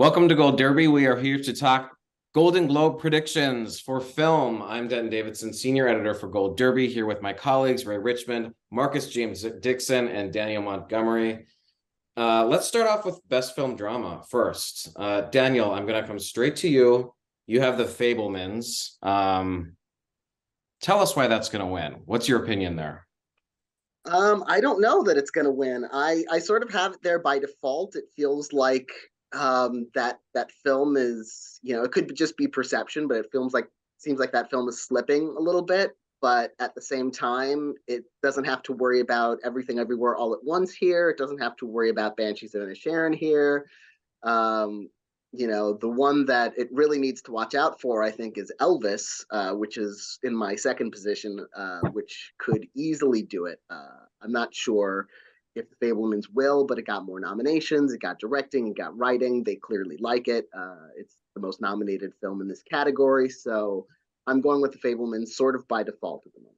Welcome to Gold Derby. We are here to talk Golden Globe predictions for film. I'm Denton Davidson, senior editor for Gold Derby, here with my colleagues Ray Richmond, Marcus James Dixon, and Daniel Montgomery. Let's start off with best film drama first. Daniel, I'm going to come straight to you. You have The Fabelmans. Tell us why that's going to win. What's your opinion there? I don't know that it's going to win. I sort of have it there by default. It feels like that film is, it could just be perception, but seems like that film is slipping a little bit. But at the same time, it doesn't have to worry about Everything Everywhere All at Once here. It doesn't have to worry about Banshees of Inisherin here. Um, the one that it really needs to watch out for, I think, is Elvis, which is in my second position, which could easily do it. I'm not sure if The Fabelmans will, but it got more nominations. It got directing, it got writing. They clearly like it. It's the most nominated film in this category. So I'm going with The Fabelmans sort of by default at the moment.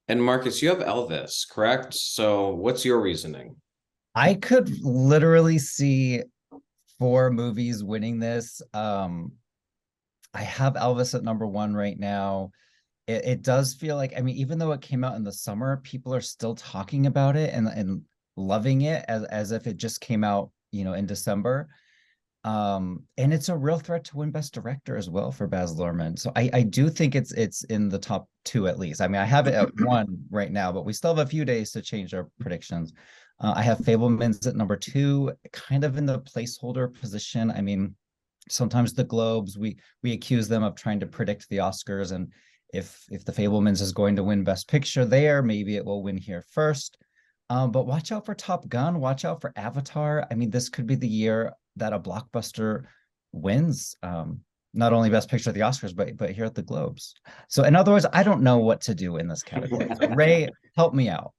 And Marcus, you have Elvis, correct? So what's your reasoning? I could literally see four movies winning this. I have Elvis at number one right now. It does feel like, I mean, even though it came out in the summer, people are still talking about it and loving it as if it just came out, in December. And it's a real threat to win Best Director as well for Baz Luhrmann. So I do think it's in the top two at least. I mean, I have it at one right now, but we still have a few days to change our predictions. I have Fabelmans at number two, kind of in the placeholder position. I mean, sometimes the Globes, we accuse them of trying to predict the Oscars, and if The Fabelmans is going to win Best Picture there, maybe it will win here first. But watch out for Top Gun, watch out for Avatar. I mean, this could be the year that a blockbuster wins not only Best Picture at the Oscars, but here at the Globes. So in other words, I don't know what to do in this category. So Ray, help me out.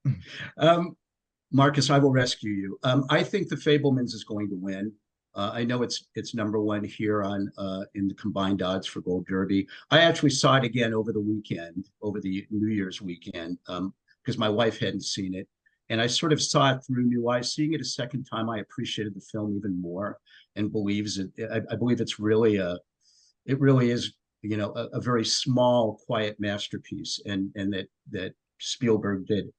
Marcus, I will rescue you. I think The Fabelmans is going to win. I know it's number one here on in the combined odds for Gold Derby. I actually saw it again over the weekend, over the New Year's weekend, because my wife hadn't seen it, and I sort of saw it through new eyes. Seeing it a second time, I appreciated the film even more, and believes it. I believe it really is, a very small, quiet masterpiece, and that Spielberg did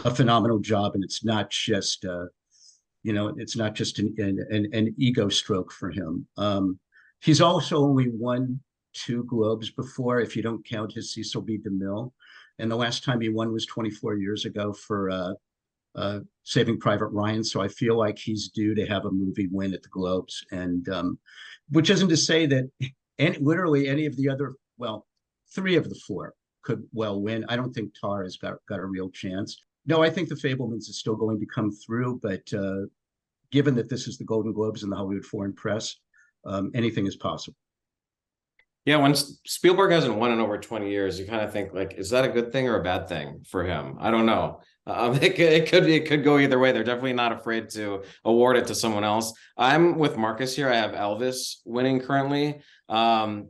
a phenomenal job, and it's not just it's not just an ego stroke for him. He's also only won 2 Globes before, if you don't count his Cecil B. DeMille, and the last time he won was 24 years ago for Saving Private Ryan. So I feel like he's due to have a movie win at the Globes, and which isn't to say that literally any of the other, well, 3 of the 4 could well win. I don't think Tar has got a real chance. No, I think The Fabelmans is still going to come through, but given that this is the Golden Globes and the Hollywood Foreign Press, anything is possible. Yeah, when Spielberg hasn't won in over 20 years, you kind of think, like, is that a good thing or a bad thing for him? I don't know. It could go either way. They're definitely not afraid to award it to someone else. I'm with Marcus here. I have Elvis winning currently,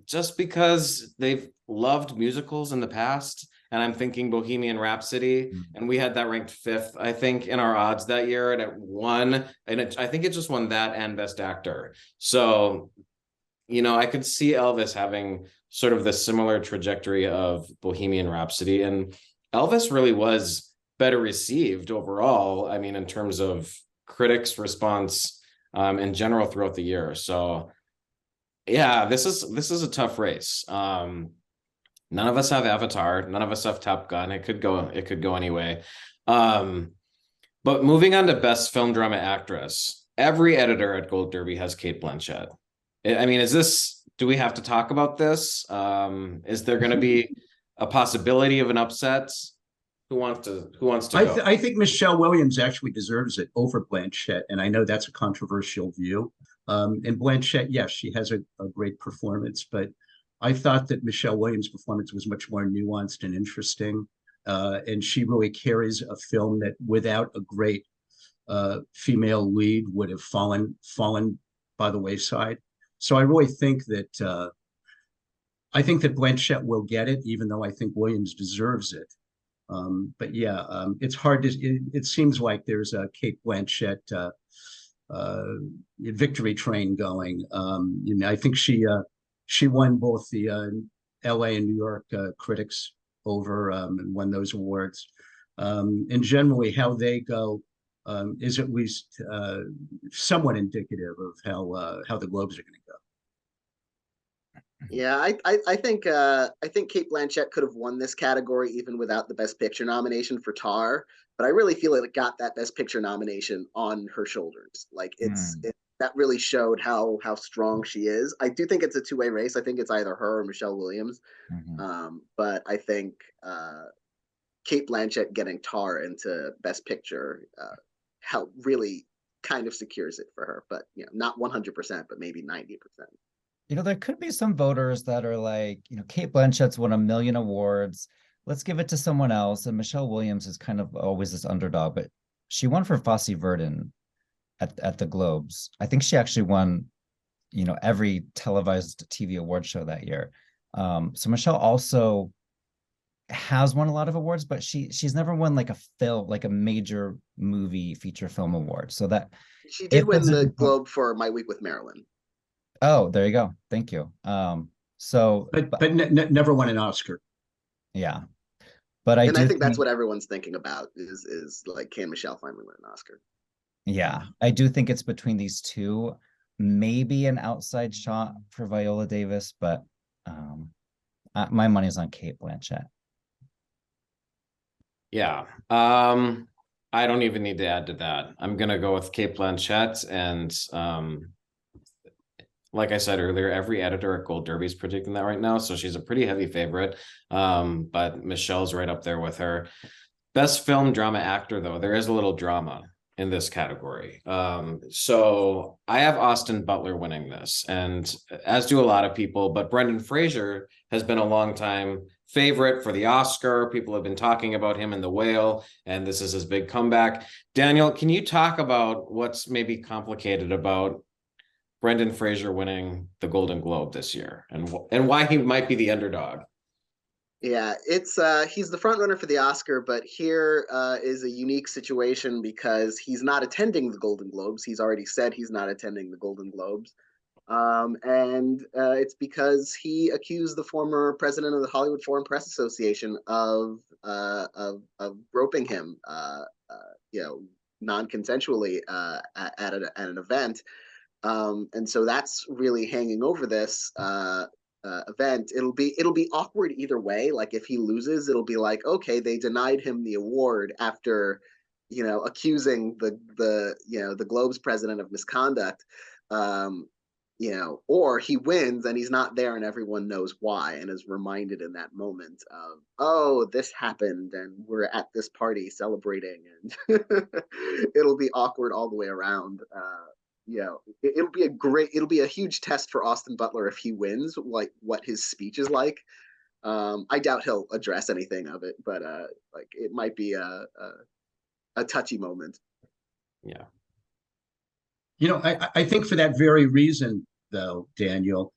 just because they've loved musicals in the past. And I'm thinking Bohemian Rhapsody, and we had that ranked 5th, I think, in our odds that year, and it won. And I think it just won that and Best Actor. So, I could see Elvis having sort of the similar trajectory of Bohemian Rhapsody, and Elvis really was better received overall. I mean, in terms of critics' response in general throughout the year. So, yeah, this is a tough race. None of us have Avatar. None of us have Top Gun. It could go anyway. But moving on to Best Film Drama Actress, every editor at Gold Derby has Cate Blanchett. I mean, do we have to talk about this? Is there going to be a possibility of an upset? Who wants to go? I think Michelle Williams actually deserves it over Blanchett, and I know that's a controversial view. And Blanchett, yes, she has a great performance, but I thought that Michelle Williams' performance was much more nuanced and interesting, and she really carries a film that, without a great female lead, would have fallen by the wayside. So I really think that Blanchett will get it, even though I think Williams deserves it. But yeah, it's hard to. It seems like there's a Cate Blanchett victory train going. I think she won both the L.A. and New York critics over and won those awards. And generally, how they go is at least somewhat indicative of how the Globes are going to go. Yeah, I think Kate Blanchett could have won this category even without the Best Picture nomination for Tar, but I really feel it got that Best Picture nomination on her shoulders. Like that really showed how strong she is. I do think it's a two-way race. I think it's either her or Michelle Williams, but I think Kate Blanchett getting Tar into Best Picture help really kind of secures it for her. But not 100%, but maybe 90%. There could be some voters that are like, Kate Blanchett's won 1 million awards. Let's give it to someone else. And Michelle Williams is kind of always this underdog, but she won for Fosse Verdon at the Globes. I think she actually won, every televised TV award show that year. So Michelle also has won a lot of awards, but she's never won like a major movie feature film award. So that she did win the Globe for My Week with Marilyn. Oh, there you go. Thank you. But never won an Oscar. Yeah, but I think that's what everyone's thinking about is like, can Michelle finally win an Oscar? Yeah, I do think it's between these two, maybe an outside shot for Viola Davis, but my money's on Kate Blanchett. Yeah, I don't even need to add to that. I'm gonna go with Kate Blanchett, and like I said earlier, every editor at Gold Derby is predicting that right now, so she's a pretty heavy favorite. But Michelle's right up there with her. Best film drama actor, though, there is a little drama in this category. So I have Austin Butler winning this, and as do a lot of people, but Brendan Fraser has been a long time favorite for the Oscar. People have been talking about him in The Whale, and this is his big comeback. Daniel, can you talk about what's maybe complicated about Brendan Fraser winning the Golden Globe this year and why he might be the underdog? Yeah, it's he's the front runner for the Oscar, but here is a unique situation because he's not attending the Golden Globes. He's already said he's not attending the Golden Globes. And it's because he accused the former president of the Hollywood Foreign Press Association of groping him, non-consensually at an event. And so that's really hanging over this event. It'll be awkward either way. Like if he loses, it'll be like, okay, they denied him the award after accusing the Globe's president of misconduct. Or he wins and he's not there and everyone knows why and is reminded in that moment of, oh, this happened and we're at this party celebrating, and it'll be awkward all the way around. It'll be a huge test for Austin Butler if he wins, like what his speech is like. I doubt he'll address anything of it, but it might be a touchy moment. Yeah. I think for that very reason, though, Daniel,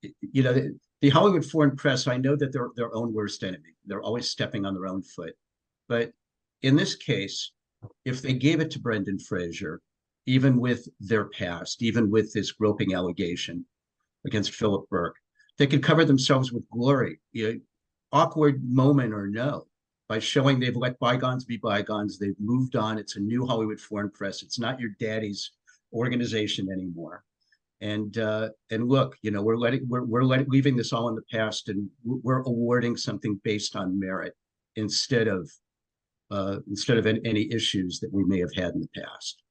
the Hollywood Foreign Press, I know that they're their own worst enemy. They're always stepping on their own foot. But in this case, if they gave it to Brendan Fraser, even with their past, even with this groping allegation against Philip Burke, they could cover themselves with glory, awkward moment or no, by showing they've let bygones be bygones. They've moved on. It's a new Hollywood Foreign Press. It's not your daddy's organization anymore. And look, we're leaving this all in the past, and we're awarding something based on merit instead of any issues that we may have had in the past.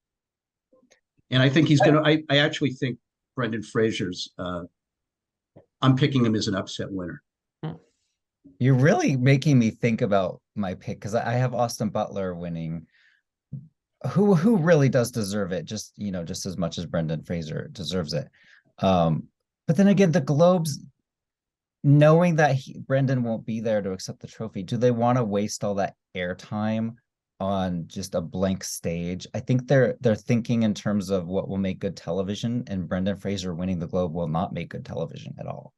And I think he's going to, I actually think Brendan Fraser's, I'm picking him as an upset winner. You're really making me think about my pick, because I have Austin Butler winning, who really does deserve it, just as much as Brendan Fraser deserves it. But then again, the Globes, knowing that Brendan won't be there to accept the trophy, do they want to waste all that airtime on just a blank stage? I think they're thinking in terms of what will make good television, and Brendan Fraser winning the Globe will not make good television at all.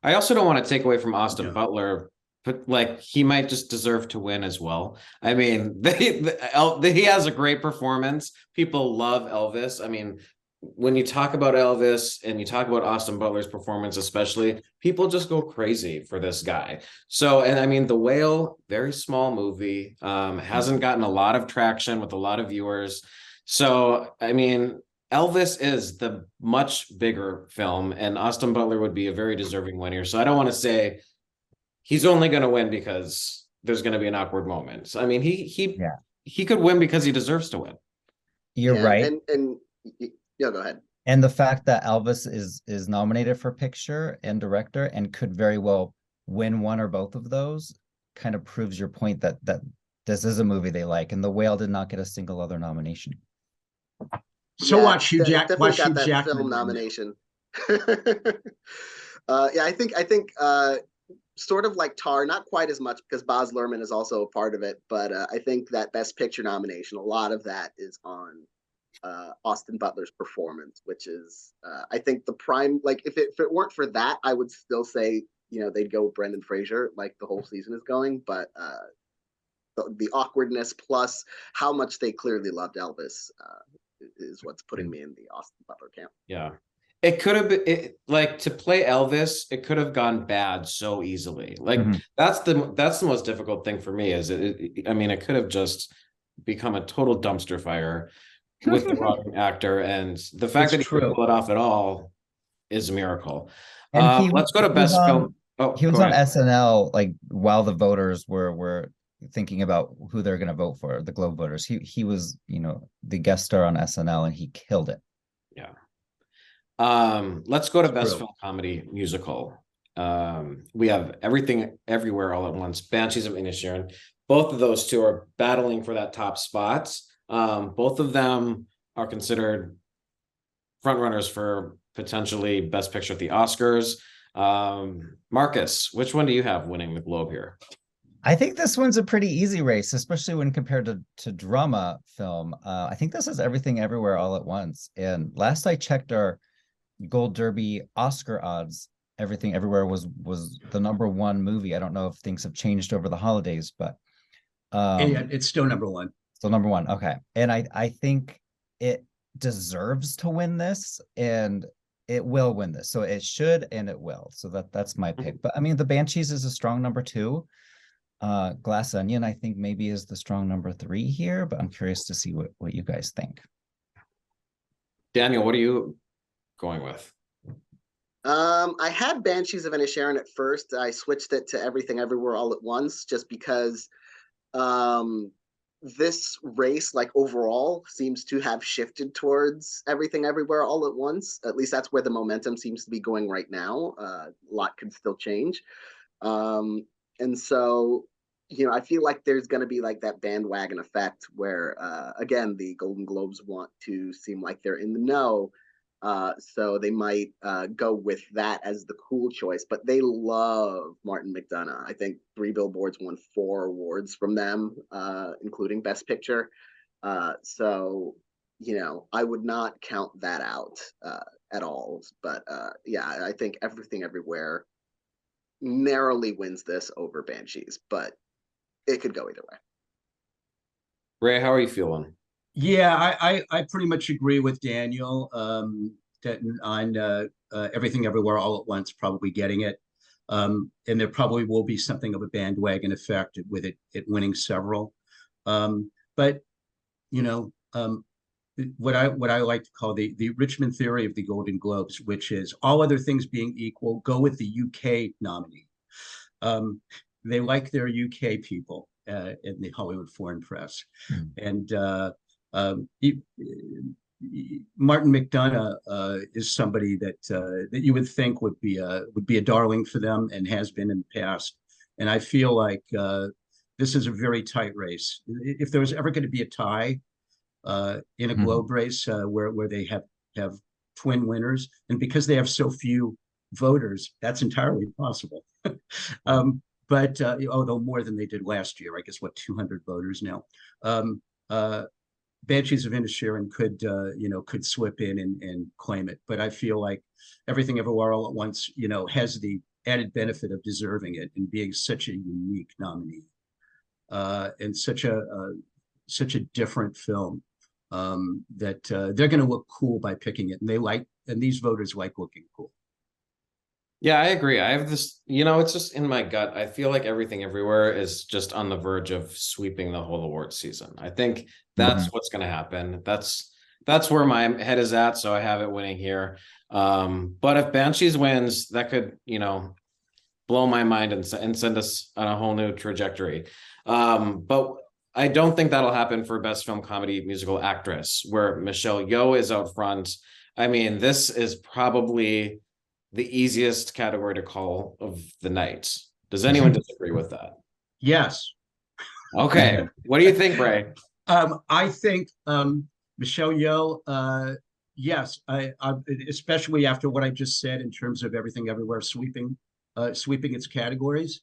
I also don't want to take away from Austin Butler but like he might just deserve to win as well. I mean, he has a great performance. People love Elvis. I mean, when you talk about Elvis and you talk about Austin Butler's performance, especially, people just go crazy for this guy. So, and I mean, The Whale, very small movie, hasn't gotten a lot of traction with a lot of viewers. So, I mean, Elvis is the much bigger film, and Austin Butler would be a very deserving winner. So I don't want to say he's only going to win because there's going to be an awkward moment. So, I mean, he could win because he deserves to win. You're right. And yeah, go ahead. And the fact that Elvis is nominated for picture and director and could very well win one or both of those kind of proves your point that this is a movie they like, and The Whale did not get a single other nomination. So watch Hugh Jackman film nomination. Yeah, I think sort of like Tar, not quite as much because Baz Luhrmann is also a part of it, but I think that Best Picture nomination, a lot of that is on Austin Butler's performance, which is I think the prime. Like if it weren't for that, I would still say they'd go with Brendan Fraser, like the whole season is going, but the awkwardness plus how much they clearly loved Elvis is what's putting me in the Austin Butler camp. Yeah. It could have been like to play Elvis, it could have gone bad so easily. Like that's the most difficult thing for me is I mean, it could have just become a total dumpster fire with the wrong actor, and the fact that he could pull it off at all is a miracle. And let's go to best film. He was on SNL like while the voters were thinking about who they're going to vote for, the Globe voters. He was, the guest star on SNL, and he killed it. Yeah. Let's go to best film comedy musical. We have Everything Everywhere All at Once, Banshees of Inisherin. Both of those two are battling for that top spot. Both of them are considered frontrunners for potentially Best Picture at the Oscars. Marcus, which one do you have winning the Globe here? I think this one's a pretty easy race, especially when compared to drama film. I think this is Everything Everywhere All at Once. And last I checked our Gold Derby Oscar odds, Everything Everywhere was the #1 movie. I don't know if things have changed over the holidays, but it's still #1. Still #1. Okay. And I think it deserves to win this, and it will win this. So it should, and it will. So that's my pick. But I mean, the Banshees is a strong #2. Glass Onion, I think maybe is the strong #3 here, but I'm curious to see what you guys think. Daniel, what are you going with? I had Banshees of Inisherin at first. I switched it to Everything Everywhere All at Once just because this race, like overall, seems to have shifted towards Everything Everywhere All at Once. At least that's where the momentum seems to be going right now. A lot could still change. And so, I feel like there's going to be like that bandwagon effect where, again, the Golden Globes want to seem like they're in the know. So they might go with that as the cool choice, but they love Martin McDonagh. I think 3 Billboards won 4 awards from them, including Best Picture. So, I would not count that out at all. But yeah, I think Everything Everywhere narrowly wins this over Banshees, but it could go either way. Ray, how are you feeling? Yeah, I pretty much agree with Daniel that on Everything Everywhere All at Once probably getting it. And there probably will be something of a bandwagon effect with it winning several. But what I like to call the Richmond theory of the Golden Globes, which is all other things being equal, go with the UK nominee. They like their UK people in the Hollywood foreign press. And Martin McDonagh is somebody that you would think would be a darling for them and has been in the past. And I feel like this is a very tight race. If there was ever going to be a tie in a Globe race where they have twin winners, and because they have so few voters, that's entirely possible. But although more than they did last year, I guess 200 voters now. Banshees of Inisherin could slip in and claim it, but I feel like Everything Everywhere All at Once, has the added benefit of deserving it and being such a unique nominee, and such a different film, that they're going to look cool by picking it, and these voters like looking cool. Yeah, I agree. I have this, it's just in my gut. I feel like Everything Everywhere is just on the verge of sweeping the whole award season. I think that's what's going to happen. That's where my head is at. So I have it winning here. But if Banshees wins, that could, blow my mind and send us on a whole new trajectory. But I don't think that'll happen for Best Film Comedy Musical Actress, where Michelle Yeoh is out front. I mean, this is probably the easiest category to call of the night. Does anyone disagree with that? Yes. Okay. What do you think, Ray? I think Michelle Yeoh, yes, I especially after what I just said in terms of Everything Everywhere sweeping its categories.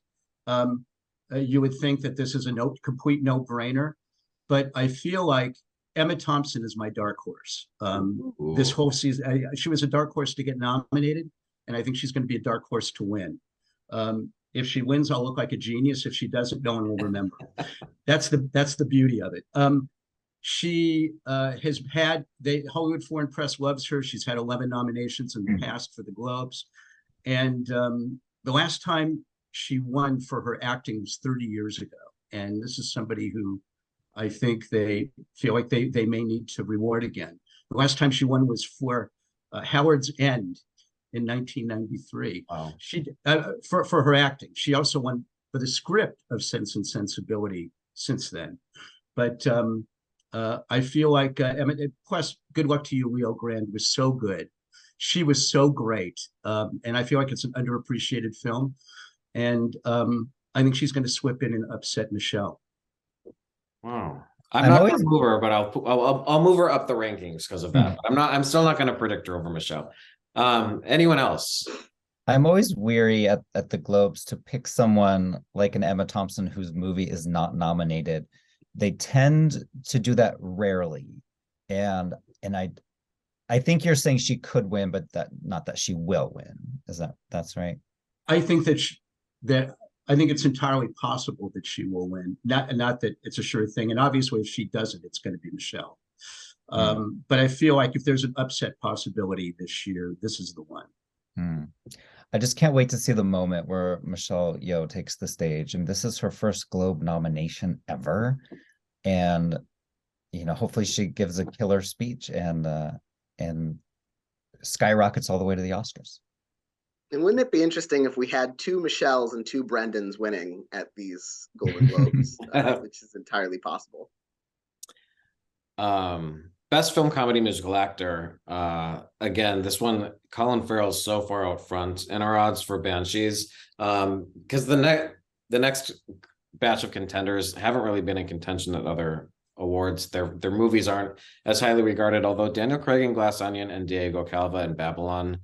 You would think that this is a complete no-brainer, but I feel like Emma Thompson is my dark horse. This whole season, she was a dark horse to get nominated, and I think she's going to be a dark horse to win. If she wins, I'll look like a genius. If she doesn't, no one will remember. That's the beauty of it. She has had Hollywood Foreign Press loves her. She's had 11 nominations in the past for the Globes, and the last time she won for her acting was 30 years ago. And this is somebody who I think they feel like they may need to reward again. The last time she won was for Howard's End in 1993. Wow. She for her acting. She also won for the script of Sense and Sensibility since then. But I feel like plus good luck to you, Rio Grande was so good. She was so great, and I feel like it's an underappreciated film. And I think she's going to slip in and upset Michelle. Wow. I'm not going to move her, but I'll move her up the rankings because of that. But I'm still not going to predict her over Michelle. Anyone else? I'm always weary at the Globes to pick someone like an Emma Thompson whose movie is not nominated. They tend to do that rarely. And I think you're saying she could win, but not that she will win. That's right? I think I think it's entirely possible that she will win. Not that it's a sure thing. And obviously, if she doesn't, it's going to be Michelle. But I feel like if there's an upset possibility this year, this is the one. I just can't wait to see the moment where Michelle Yeoh takes the stage. And this is her first Globe nomination ever. And, hopefully she gives a killer speech and skyrockets all the way to the Oscars. And wouldn't it be interesting if we had two Michelles and two Brendans winning at these Golden Globes, which is entirely possible. Best Film Comedy Musical Actor. Again, this one, Colin Farrell is so far out front, and our odds for Banshees, because the next batch of contenders haven't really been in contention at other awards. Their movies aren't as highly regarded, although Daniel Craig in Glass Onion and Diego Calva in Babylon,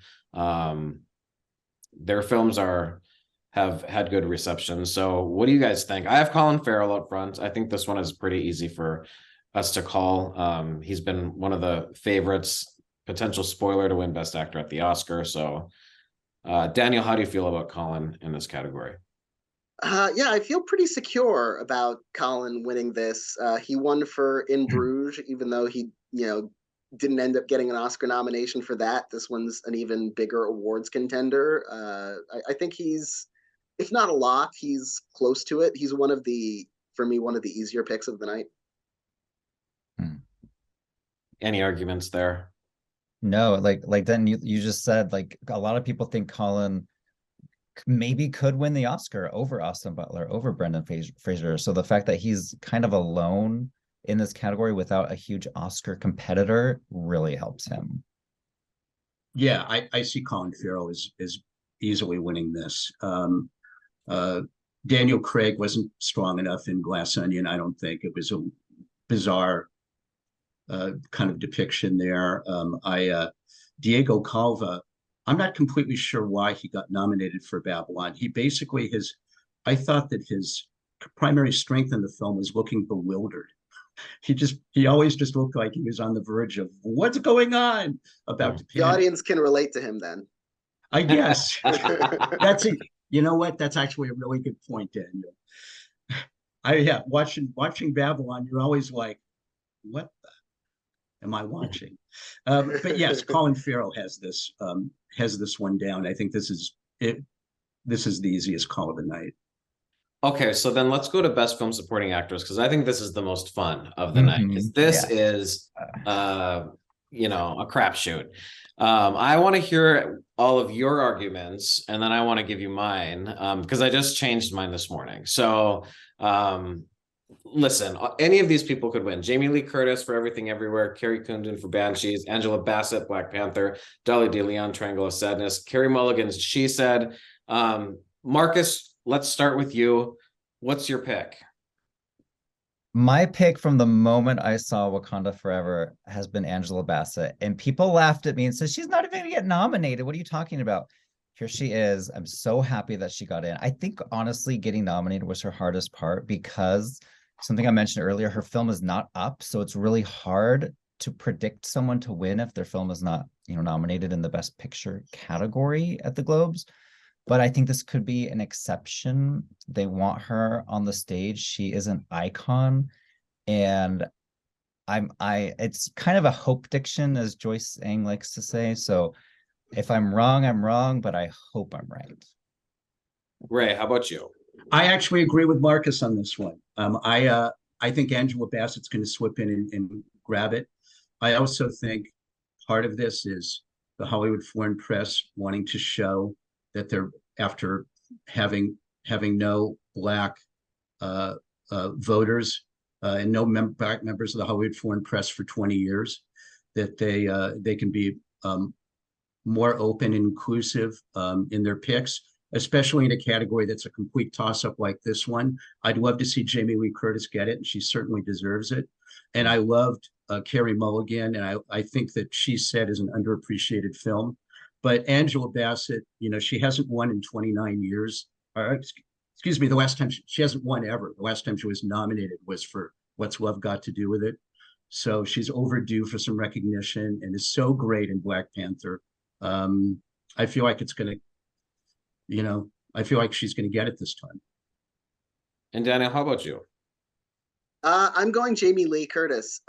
their films have had good reception. So what do you guys think? I have Colin Farrell up front. I think this one is pretty easy for us to call. He's been one of the favorites, potential spoiler to win Best Actor at the Oscar. So Daniel, how do you feel about Colin in this category? Yeah, I feel pretty secure about Colin winning this. He won for In Bruges, even though he, didn't end up getting an Oscar nomination for that. This one's an even bigger awards contender. I think he's, if not a lot, he's close to it. He's for me, one of the easier picks of the night. Any arguments there? No, like then you just said, like, a lot of people think Colin maybe could win the Oscar over Austin Butler, over Brendan Fraser. So the fact that he's kind of alone in this category without a huge Oscar competitor really helps him. Yeah, I see Colin Farrell is easily winning this. Daniel Craig wasn't strong enough in Glass Onion. I don't think it was a bizarre kind of depiction there. Diego Calva, I'm not completely sure why he got nominated for Babylon. He basically I thought that his primary strength in the film was looking bewildered. He always just looked like he was on the verge of what's going on, about to The audience can relate to him then. I guess that's it. You know what? That's actually a really good point, Daniel. Yeah, watching Babylon, you're always like, what am I watching? But yes, Colin Farrell has this one down. I think this is it. This is the easiest call of the night. Okay, so then let's go to best film supporting actress because I think this is the most fun of the night. Mhm. This Yes. is a crapshoot. I want to hear all of your arguments and then I want to give you mine because I just changed mine this morning. So listen, any of these people could win. Jamie Lee Curtis for Everything Everywhere, Carrie Condon for Banshees, Angela Bassett, Black Panther, Dolly DeLeon, Triangle of Sadness, Carey Mulligan's She Said. Marcus, let's start with you. What's your pick? My pick from the moment I saw Wakanda Forever has been Angela Bassett. And people laughed at me and said, she's not even gonna get nominated. What are you talking about? Here she is. I'm so happy that she got in. I think honestly, getting nominated was her hardest part because something I mentioned earlier, her film is not up. So it's really hard to predict someone to win if their film is not, nominated in the Best Picture category at the Globes. But I think this could be an exception. They want her on the stage. She is an icon. And it's kind of a hope diction, as Joyce Ang likes to say. So if I'm wrong, I'm wrong, but I hope I'm right. Ray, how about you? I actually agree with Marcus on this one. I think Angela Bassett's going to swip in and grab it. I also think part of this is the Hollywood Foreign Press wanting to show that they're after having no black voters and no black members of the Hollywood Foreign Press for 20 years, that they can be more open and inclusive in their picks, especially in a category that's a complete toss-up like this one. I'd love to see Jamie Lee Curtis get it, and she certainly deserves it. And I loved Carey Mulligan, and I think that She Said is an underappreciated film. But Angela Bassett, she hasn't won in 29 years. Excuse me, the last time she hasn't won ever. The last time she was nominated was for What's Love Got to Do with It. So she's overdue for some recognition and is so great in Black Panther. I feel like it's going to, I feel like she's going to get it this time. And Daniel, how about you? I'm going Jamie Lee Curtis.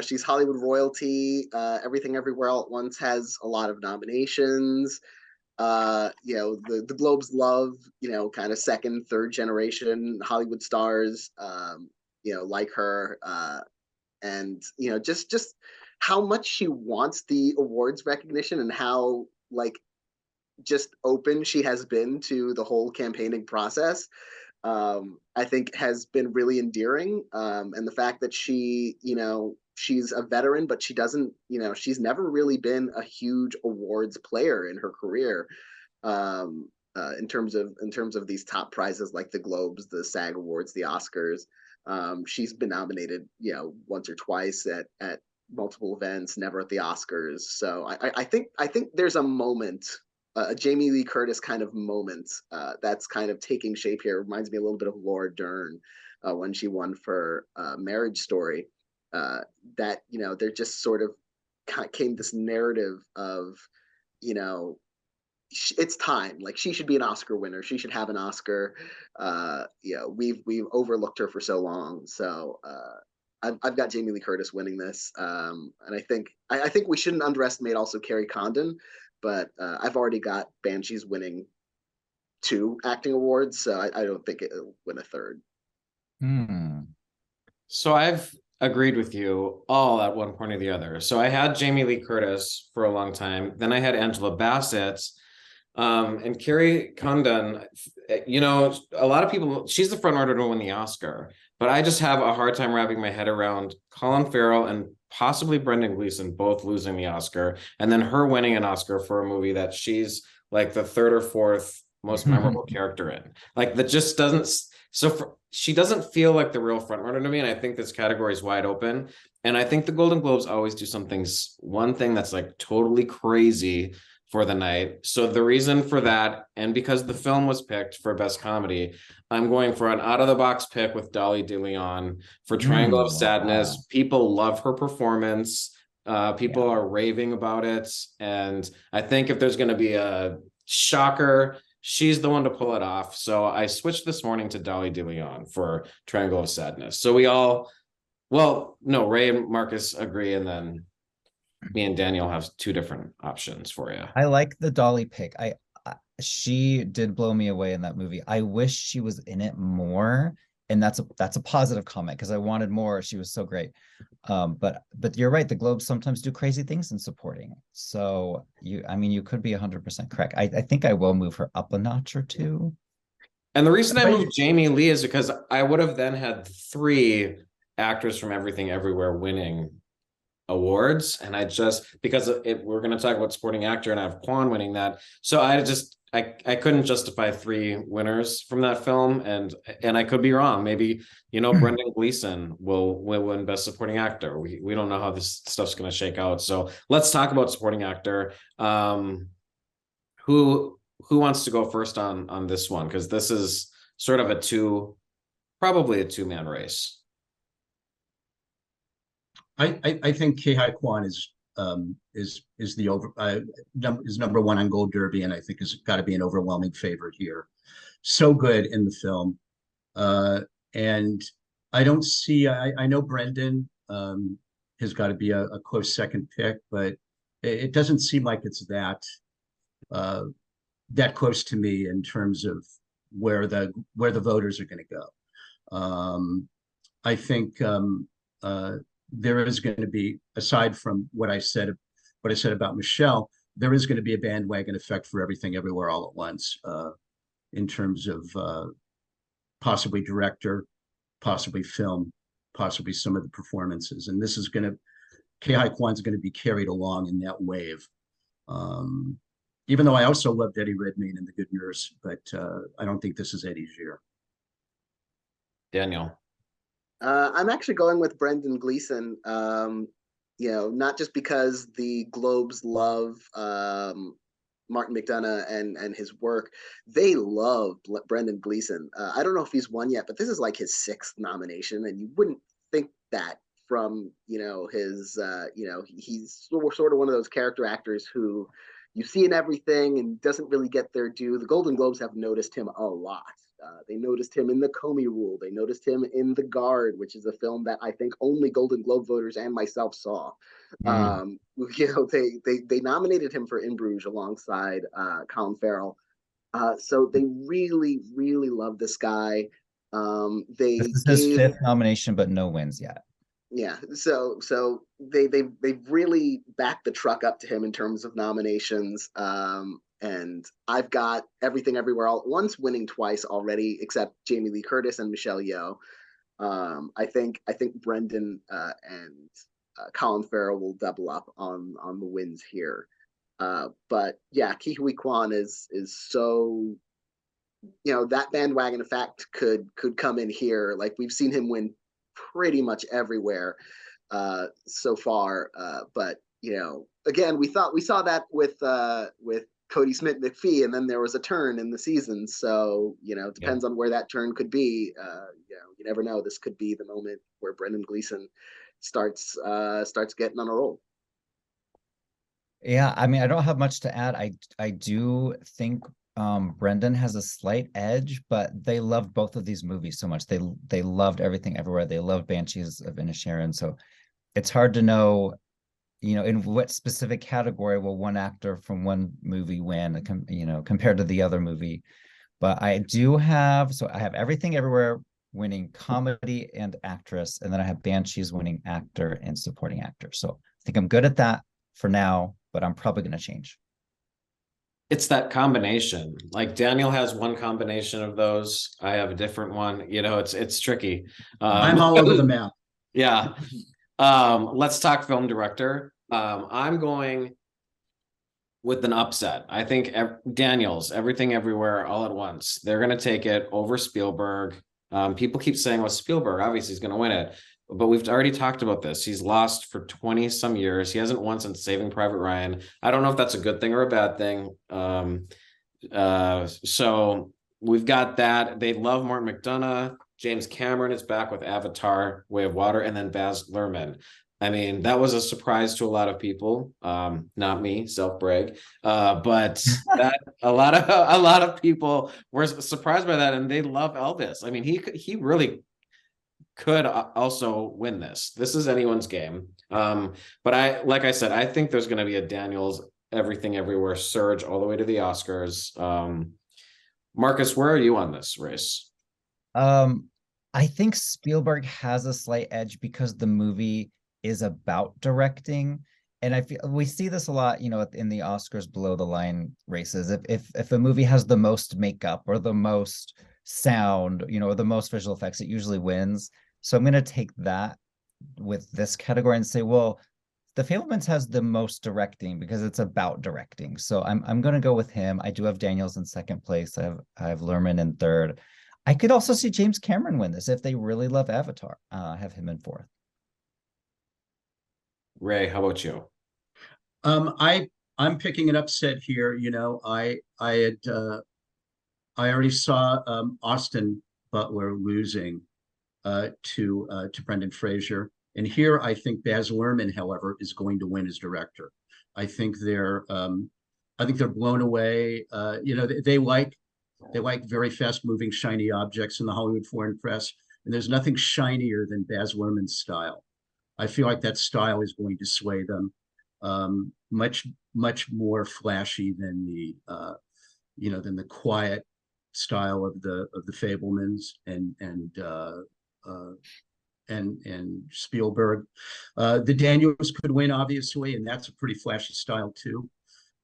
She's Hollywood royalty. Everything Everywhere All at Once has a lot of nominations. The Globes love, kind of second, third generation Hollywood stars, like her. And just how much she wants the awards recognition and how just open she has been to the whole campaigning process. I think has been really endearing. And the fact that she, she's a veteran, but she doesn't, she's never really been a huge awards player in her career. In terms of these top prizes like the Globes, the SAG Awards, the Oscars. She's been nominated, once or twice at multiple events, never at the Oscars. So I think there's a moment, a Jamie Lee Curtis kind of moment that's kind of taking shape here. It reminds me a little bit of Laura Dern when she won for Marriage Story. That there just sort of came this narrative of it's time. Like she should be an Oscar winner. She should have an Oscar. We've overlooked her for so long. So I've got Jamie Lee Curtis winning this, and I think we shouldn't underestimate also Carrie Condon. But I've already got Banshees winning 2 acting awards, so I don't think it'll win a third. So I've agreed with you all at one point or the other. So I had Jamie Lee Curtis for a long time. Then I had Angela Bassett. And Carrie Condon, a lot of people, she's the front runner to win the Oscar, but I just have a hard time wrapping my head around Colin Farrell and possibly Brendan Gleeson both losing the Oscar, and then her winning an Oscar for a movie that she's like the 3rd or 4th most memorable character in. Like that just doesn't. She doesn't feel like the real front runner to me, and I think this category is wide open. And I think the Golden Globes always do one thing that's like totally crazy for the night. So the reason for that, and because the film was picked for Best Comedy, I'm going for an out-of-the-box pick with Dolly DeLeon for Triangle of Sadness. Wow. People love her performance. People are raving about it, and I think if there's going to be a shocker, she's the one to pull it off. So I switched this morning to Dolly DeLeon for Triangle of Sadness. So we all, well, no, Ray and Marcus agree, and then me and Daniel have two different options for you. I like the Dolly pick. She did blow me away in that movie. I wish she was in it more, and that's a positive comment because I wanted more. She was so great. But you're right. The Globes sometimes do crazy things in supporting. So you could be 100% correct. I think I will move her up a notch or two. And the reason I moved Jamie Lee is because I would have then had 3 actors from Everything Everywhere winning awards, and because we're going to talk about supporting actor, and I have Kwan winning that, so I couldn't justify 3 winners from that film, and I could be wrong. Maybe Brendan Gleeson will win Best Supporting Actor. We don't know how this stuff's going to shake out. So let's talk about supporting actor. Who wants to go first on this one, because this is sort of probably a 2-man race. I think Ki-Hai Kwan is number 1 on Gold Derby, and I think has got to be an overwhelming favorite here. So good in the film, and I don't see. I know Brendan has got to be a close second pick, but it doesn't seem like it's that close to me in terms of where the voters are going to go. I think there is going to be, aside from what I said about Michelle, there is going to be a bandwagon effect for Everything Everywhere All at Once, in terms of possibly director, possibly film, possibly some of the performances. And this is Ki-Hai Kwan's going to be carried along in that wave. Even though I also loved Eddie Redmayne in The Good Nurse, but I don't think this is Eddie's year. Daniel. I'm actually going with Brendan Gleeson. Not just because the Globes love Martin McDonagh and his work. They love Brendan Gleeson. I don't know if he's won yet, but this is like his 6th nomination, and you wouldn't think that from his he's sort of one of those character actors who you see in everything and doesn't really get their due. The Golden Globes have noticed him a lot. They noticed him in The Comey Rule. They noticed him in The Guard, which is a film that I think only Golden Globe voters and myself saw. They nominated him for In Bruges alongside Colin Farrell. So they really, really love this guy. This is his 5th nomination, but no wins yet. Yeah, so they've really backed the truck up to him in terms of nominations. And I've got Everything Everywhere All at Once winning twice already, except Jamie Lee Curtis and Michelle Yeoh. I think Brendan and Colin Farrell will double up on the wins here. But yeah, Ki-Hui Kwan is so, that bandwagon effect could come in here. Like, we've seen him win pretty much everywhere so far. But again, we saw that with Cody Smith McPhee, and then there was a turn in the season. So depends on where that turn could be. You never know. This could be the moment where Brendan Gleeson starts getting on a roll. Yeah, I don't have much to add. I do think Brendan has a slight edge, but they loved both of these movies so much. They loved Everything Everywhere. They loved Banshees of Inisherin. So it's hard to know, in what specific category will one actor from one movie win, compared to the other movie. But I have Everything Everywhere winning comedy and actress, and then I have Banshees winning actor and supporting actor. So I think I'm good at that for now, but I'm probably going to change. It's that combination. Like, Daniel has one combination of those. I have a different one. It's tricky. I'm all over the map. Yeah. Let's talk film director. I'm going with an upset. I think Daniel's Everything Everywhere All at Once. They're going to take it over Spielberg. People keep saying, well, Spielberg obviously is going to win it, but we've already talked about this. He's lost for 20 some years. He hasn't won since Saving Private Ryan. I don't know if that's a good thing or a bad thing. So we've got that. They love Martin McDonagh. James Cameron is back with Avatar, Way of Water, and then Baz Luhrmann. I mean, that was a surprise to a lot of people. Not me, self-brag. But that a lot of people were surprised by that, and they love Elvis. I mean, he really could also win this. This is anyone's game. But like I said, I think there's going to be a Daniels Everything Everywhere surge all the way to the Oscars. Marcus, where are you on this race? I think Spielberg has a slight edge because the movie is about directing. And I feel we see this a lot, you know, in the Oscars below the line races. If a movie has the most makeup or the most sound, you know, or the most visual effects, it usually wins. So I'm gonna take that with this category and say, well, The Fabelmans has the most directing because it's about directing. So I'm gonna go with him. I do have Daniels in second place. I have Lerman in third. I could also see James Cameron win this if they really love Avatar. Have him in fourth. Ray, how about you? I'm picking an upset here. You know, I already saw Austin Butler losing to Brendan Fraser, and here I think Baz Luhrmann, however, is going to win as director. I think they're blown away. You know, they like very fast moving shiny objects in the Hollywood foreign press, and there's nothing shinier than Baz Luhrmann's style. I feel like that style is going to sway them. Much more flashy than the quiet style of the Fabelmans and Spielberg. The Daniels could win, obviously, and that's a pretty flashy style too.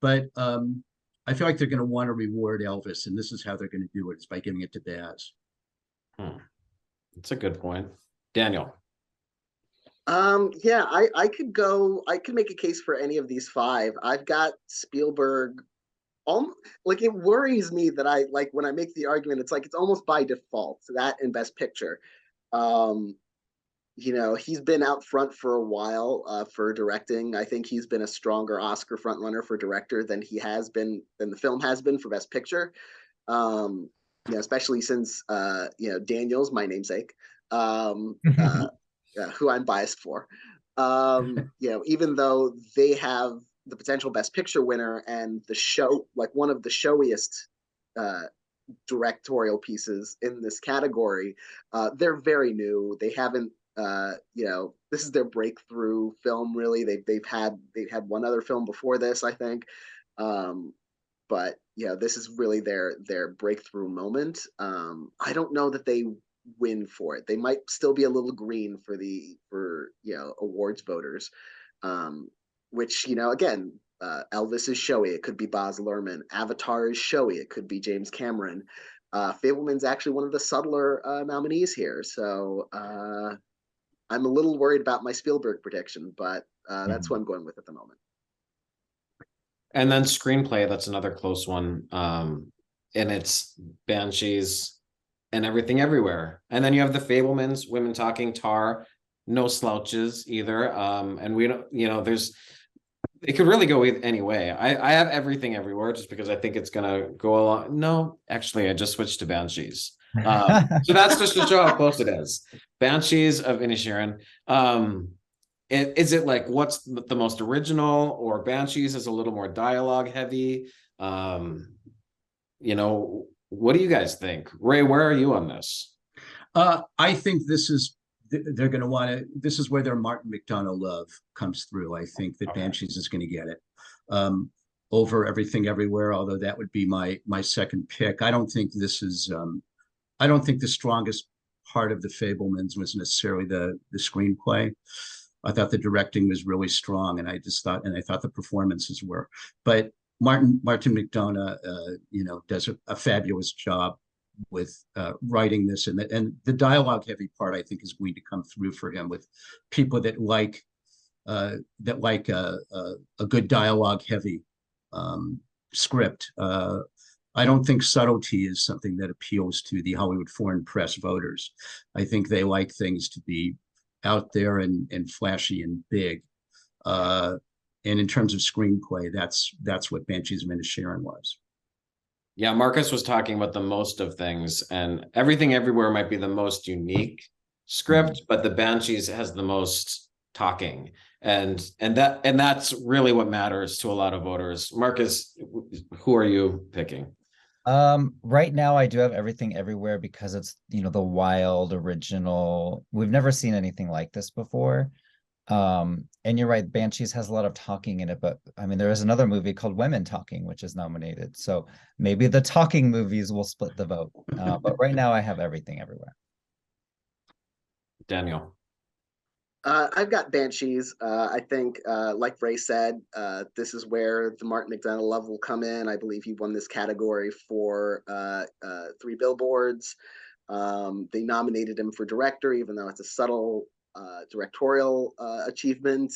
But I feel like they're going to want to reward Elvis, and this is how they're going to do it: is by giving it to Baz. That's a good point, Daniel. Yeah, I could make a case for any of these five. I've got Spielberg. Like, it worries me that I like when I make the argument, it's like it's almost by default, that in Best Picture. You know, he's been out front for a while for directing. I think he's been a stronger Oscar frontrunner for director than the film has been for Best Picture. You know, especially since Daniels, my namesake, who I'm biased for. You know, even though they have the potential Best Picture winner and the show, like one of the showiest directorial pieces in this category, they're very new. They haven't, this is their breakthrough film. Really, they've had one other film before this, I think. But this is really their breakthrough moment. I don't know that they win for it. They might still be a little green for awards voters, which again, Elvis is showy. It could be Baz Luhrmann. Avatar is showy. It could be James Cameron. Fableman's actually one of the subtler nominees here. So I'm a little worried about my Spielberg prediction, but that's what I'm going with at the moment. And then screenplay, that's another close one. And it's Banshees and Everything Everywhere. And then you have the Fablemans, Women Talking, Tar, no slouches either. And we don't, it could really go any way. I have Everything Everywhere just because I think it's gonna go along. No, actually, I just switched to Banshees. So that's just to show how close it is. Banshees of Inisherin. Is it like what's the most original, or Banshees is a little more dialogue heavy? What do you guys think? Ray, where are you on this? I think they're going to want to. This is where their Martin McDonagh love comes through. I think that Banshees is going to get it over Everything Everywhere. Although that would be my second pick. I don't think this is. I don't think the strongest part of the Fabelmans was necessarily the screenplay. I thought the directing was really strong, and I thought the performances were. But Martin McDonagh, does a fabulous job with writing this, and the dialogue heavy part, I think, is going to come through for him with people that like a good dialogue heavy script. I don't think subtlety is something that appeals to the Hollywood foreign press voters. I think they like things to be out there and flashy and big. And in terms of screenplay, that's what Banshees of Inisherin was. Yeah, Marcus was talking about the most of things, and Everything Everywhere might be the most unique script, but the Banshees has the most talking, and that's really what matters to a lot of voters. Marcus, who are you picking? Right now I do have Everything Everywhere because it's, the wild original. We've never seen anything like this before. And you're right, Banshees has a lot of talking in it, but I mean, there is another movie called Women Talking, which is nominated. So maybe the talking movies will split the vote. But right now I have Everything Everywhere. Daniel. I've got Banshees. I think, like Ray said, this is where the Martin McDonagh love will come in. I believe he won this category for Three Billboards. They nominated him for director, even though it's a subtle directorial achievement.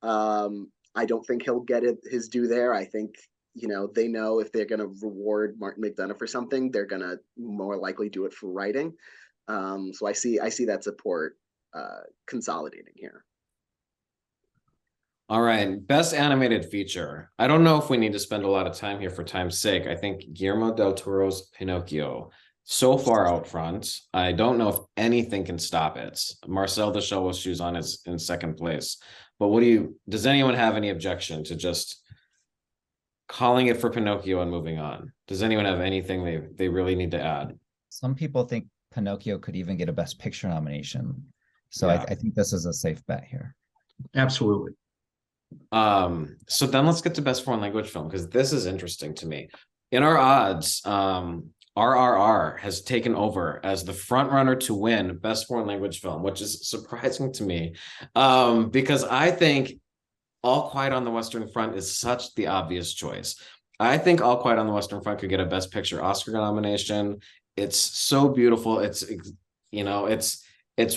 I don't think he'll get his due there. I think, they know if they're going to reward Martin McDonagh for something, they're going to more likely do it for writing. So I see that support consolidating here. All right, best animated feature. I don't know if we need to spend a lot of time here for time's sake. I think Guillermo del Toro's Pinocchio, so far out front. I don't know if anything can stop it. Marcel the Shell's Shoes on is in second place. But does anyone have any objection to just calling it for Pinocchio and moving on? Does anyone have anything they really need to add? Some people think Pinocchio could even get a Best Picture nomination. So Yeah. I think this is a safe bet here. Absolutely. So then let's get to Best Foreign Language Film, because this is interesting to me. In our odds, RRR has taken over as the front runner to win Best Foreign Language Film, which is surprising to me, because I think All Quiet on the Western Front is such the obvious choice. I think All Quiet on the Western Front could get a Best Picture Oscar nomination. It's so beautiful. It's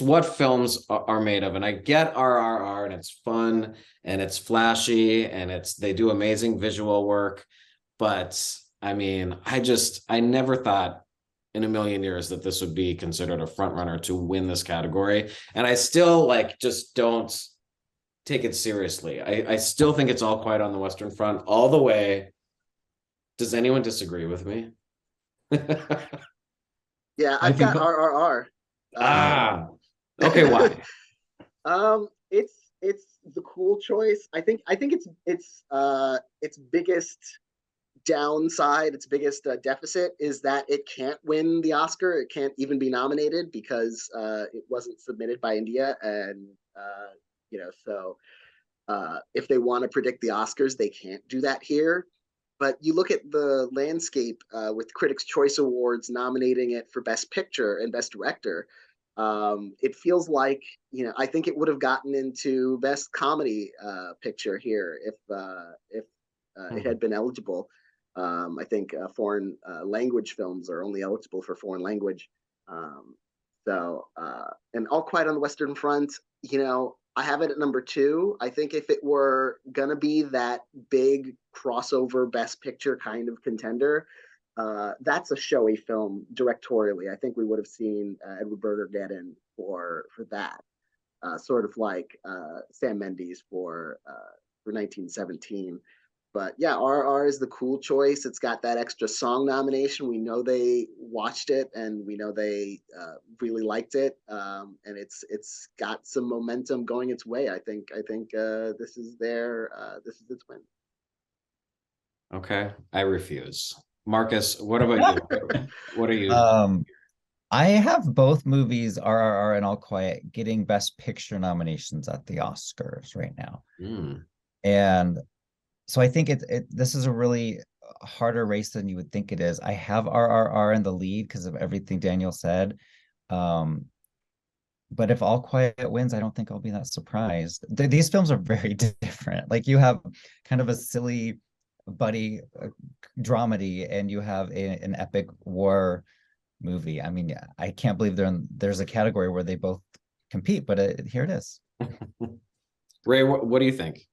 what films are made of. And I get RRR, and it's fun and it's flashy and they do amazing visual work. But I mean, I never thought in a million years that this would be considered a front runner to win this category. And I still just don't take it seriously. I still think it's All Quiet on the Western Front all the way. Does anyone disagree with me? Yeah, I've got RRR. Okay, why? It's the cool choice. I think its biggest downside, its biggest deficit is that it can't win the Oscar. It can't even be nominated because it wasn't submitted by India, and so if they want to predict the Oscars, they can't do that here. But you look at the landscape with Critics' Choice Awards nominating it for Best Picture and Best Director. It feels like, I think it would have gotten into Best Comedy Picture here if it had been eligible. I think foreign language films are only eligible for foreign language. And All Quiet on the Western Front, I have it at number 2. I think if it were gonna be that big crossover Best Picture kind of contender, that's a showy film directorially. I think we would have seen Edward Berger get in for that, sort of like Sam Mendes for 1917. But yeah, RR is the cool choice. It's got that extra song nomination. We know they watched it, and we know they really liked it, and it's got some momentum going its way. I think this is its win. Okay, I refuse. Marcus, what about you? What are you? I have both movies, RRR and All Quiet, getting Best Picture nominations at the Oscars right now. And so I think this is a really harder race than you would think it is. I have RRR in the lead because of everything Daniel said. But if All Quiet wins, I don't think I'll be that surprised. These films are very different. Like, you have kind of a silly buddy dramedy, and you have an epic war movie. I mean, I can't believe there's a category where they both compete, but here it is. Ray, what do you think?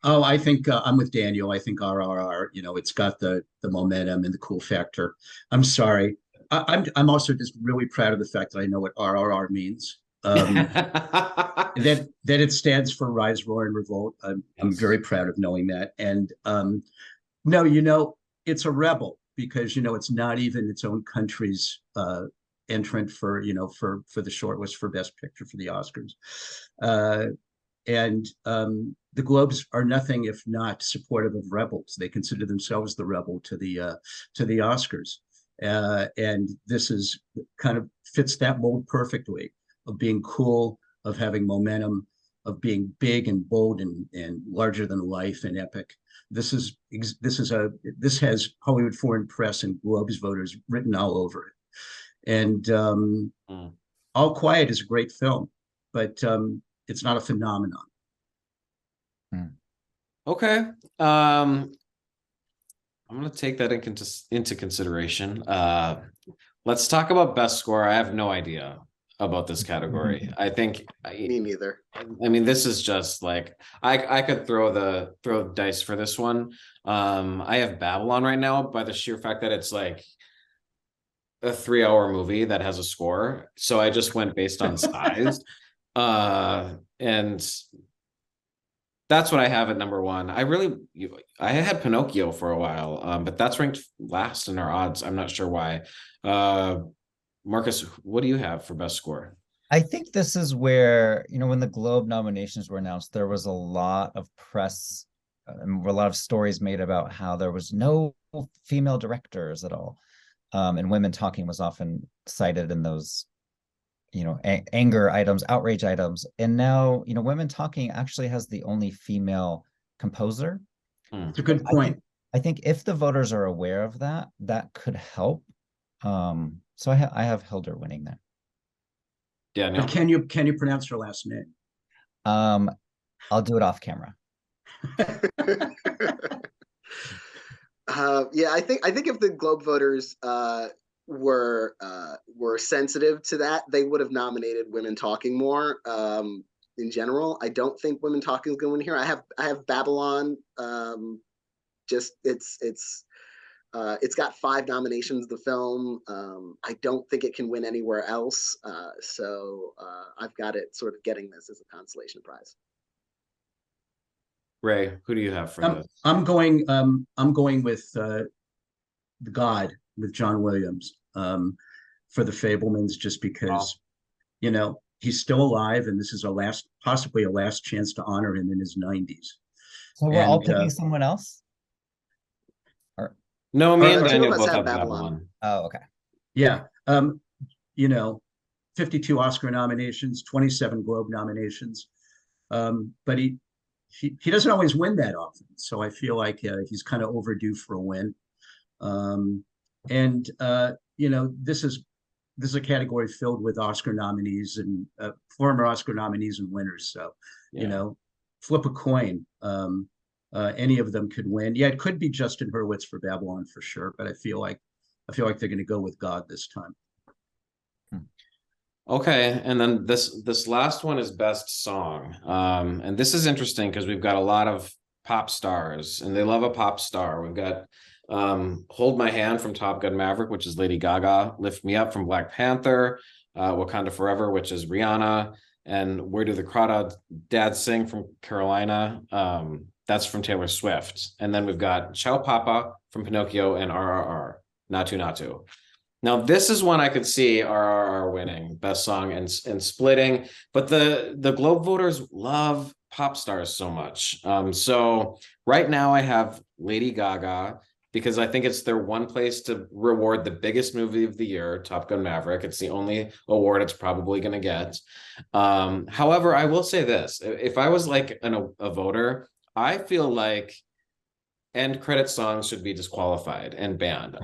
Oh, I think I'm with Daniel. I think RRR, it's got the momentum and the cool factor. I'm sorry. I'm also just really proud of the fact that I know what RRR means. That it stands for Rise, Roar, and Revolt. I'm very proud of knowing that. And no, it's a rebel because it's not even its own country's entrant for the shortlist for Best Picture for the Oscars. and the Globes are nothing if not supportive of rebels. They consider themselves the rebel to the Oscars, and this is kind of fits that mold perfectly of being cool, of having momentum, of being big and bold and larger than life and epic. This has Hollywood Foreign Press and Globes voters written all over it. And All Quiet is a great film, but it's not a phenomenon. Okay. I'm going to take that into consideration. Let's talk about best score. I have no idea about this category. I think Me neither. I mean, this is just like I could throw dice for this one. I have Babylon right now by the sheer fact that it's like a 3-hour movie that has a score. So I just went based on size. And that's what I have at number one. I had Pinocchio for a while, but that's ranked last in our odds. I'm not sure why. Marcus, what do you have for best score? I think this is where, when the Globe nominations were announced, there was a lot of press and a lot of stories made about how there was no female directors at all. And women talking was often cited in those, anger items, outrage items. And now, women talking actually has the only female composer. It's a good point. I think if the voters are aware of that, that could help. So I have Hildur winning there. Yeah, no. But can you pronounce her last name? I'll do it off camera. Yeah, I think if the Globe voters were sensitive to that, they would have nominated Women Talking more. In general, I don't think Women Talking is going to win here. I have Babylon. It's got 5 nominations. The film. I don't think it can win anywhere else. So I've got it sort of getting this as a consolation prize. Ray, who do you have for this? I'm going with the God, with John Williams, for the Fabelmans, just because he's still alive, and this is possibly a last chance to honor him in his 90s. So we're all picking someone else? No, me and Daniel both have Babylon. Oh, okay. Yeah. 52 Oscar nominations, 27 Globe nominations. But he doesn't always win that often. So I feel like he's kind of overdue for a win. This is a category filled with Oscar nominees and former Oscar nominees and winners. So, flip a coin. Any of them could win. Yeah, it could be Justin Hurwitz for Babylon for sure, but I feel like they're going to go with God this time. Okay, and then this last one is best song. And this is interesting because we've got a lot of pop stars, and they love a pop star. We've got Hold My Hand from Top Gun Maverick, which is Lady Gaga, Lift Me Up from Black Panther, Wakanda Forever, which is Rihanna, and Where Do the Crawdads Sing from Carolina. That's from Taylor Swift. And then we've got Ciao Papa from Pinocchio and RRR, Natu Natu. Now, this is one I could see RRR winning best song and splitting, but the Globe voters love pop stars so much. So right now I have Lady Gaga because I think it's their one place to reward the biggest movie of the year, Top Gun Maverick. It's the only award it's probably going to get. However, I will say this. If I was like a voter, I feel like end credit songs should be disqualified and banned.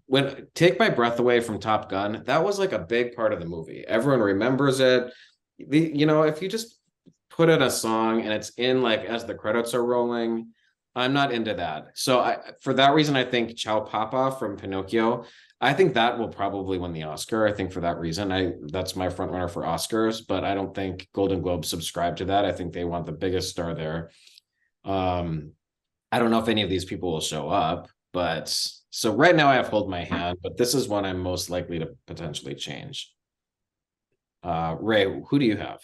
When Take My Breath Away from Top Gun, that was like a big part of the movie. Everyone remembers it. If you just put in a song and it's in like as the credits are rolling, I'm not into that. So for that reason, I think Ciao Papa from Pinocchio, I think that will probably win the Oscar. I think for that reason, that's my front runner for Oscars, but I don't think Golden Globes subscribe to that. I think they want the biggest star there. I don't know if any of these people will show up, but so right now I have Hold My Hand, but this is one I'm most likely to potentially change. Ray, who do you have?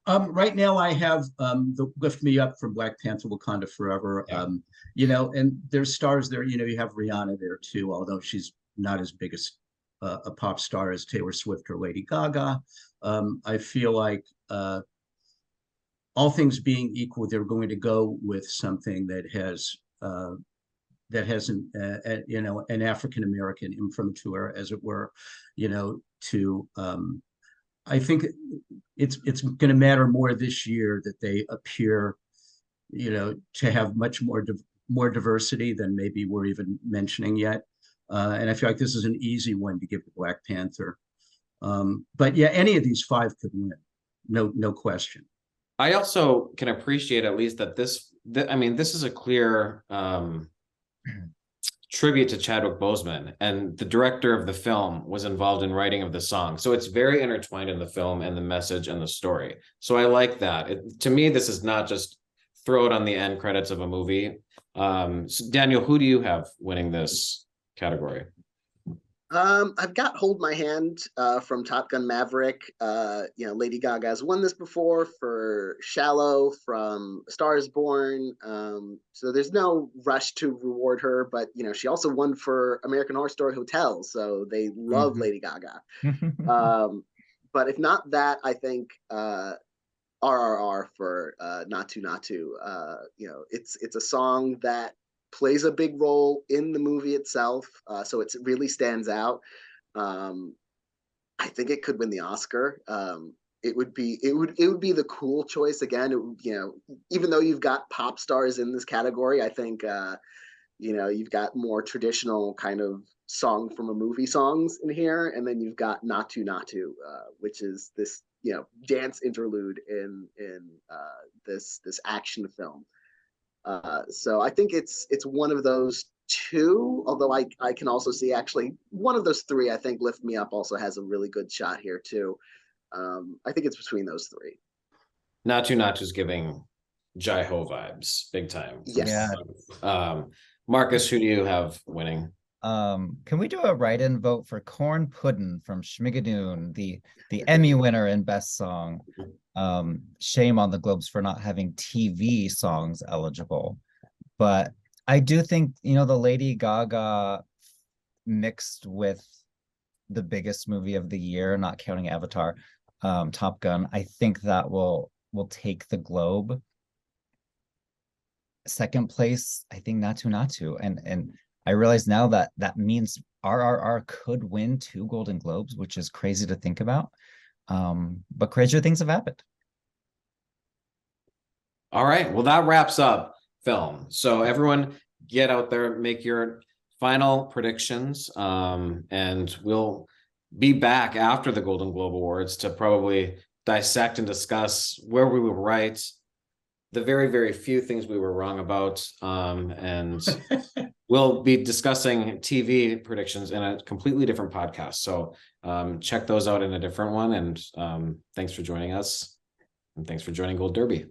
Right now I have the Lift Me Up from Black Panther, Wakanda Forever. Yeah. And there's stars there. You have Rihanna there too, although she's not as big as a pop star as Taylor Swift or Lady Gaga. I feel like all things being equal, they're going to go with something that has an African American imprimatur, as it were, to I think it's going to matter more this year that they appear, to have much more diversity than maybe we're even mentioning yet. And I feel like this is an easy one to give to Black Panther. But yeah, any of these five could win, no question. I also can appreciate at least that this is a clear tribute to Chadwick Boseman, and the director of the film was involved in writing of the song. So it's very intertwined in the film and the message and the story. So I like that. To me, this is not just throw it on the end credits of a movie. So Daniel, who do you have winning this category? I've got Hold My Hand from Top Gun Maverick. Lady Gaga's won this before for Shallow from A Star Is Born. So there's no rush to reward her, but she also won for American Horror Story Hotel, so they love Lady Gaga. But if not that, I think RRR for Natu Natu. It's a song that plays a big role in the movie itself, so it really stands out. I think it could win the Oscar. It would be the cool choice again. Even though you've got pop stars in this category, I think you've got more traditional kind of song from a movie songs in here, and then you've got Natu Natu, which is this dance interlude in this action film. So I think it's one of those two, although I can also see actually one of those three. I think Lift Me Up also has a really good shot here too. I think it's between those three. Natu Natu's giving Jai Ho vibes big time. Yes. Yeah. Marcus, who do you have winning? Can we do a write-in vote for Corn Puddin' from Schmigadoon, the Emmy winner in Best Song? Shame on the Globes for not having TV songs eligible, but I do think the Lady Gaga mixed with the biggest movie of the year, not counting Avatar, Top Gun, I think that will take the Globe. Second place, I think Natu Natu, and I realize now that means RRR could win 2 Golden Globes, which is crazy to think about. But crazier things have happened. All right. Well, that wraps up film. So everyone get out there, make your final predictions. And we'll be back after the Golden Globe Awards to probably dissect and discuss where we were right, the very, very few things we were wrong about. And we'll be discussing TV predictions in a completely different podcast. So check those out in a different one. And thanks for joining us. And thanks for joining Gold Derby.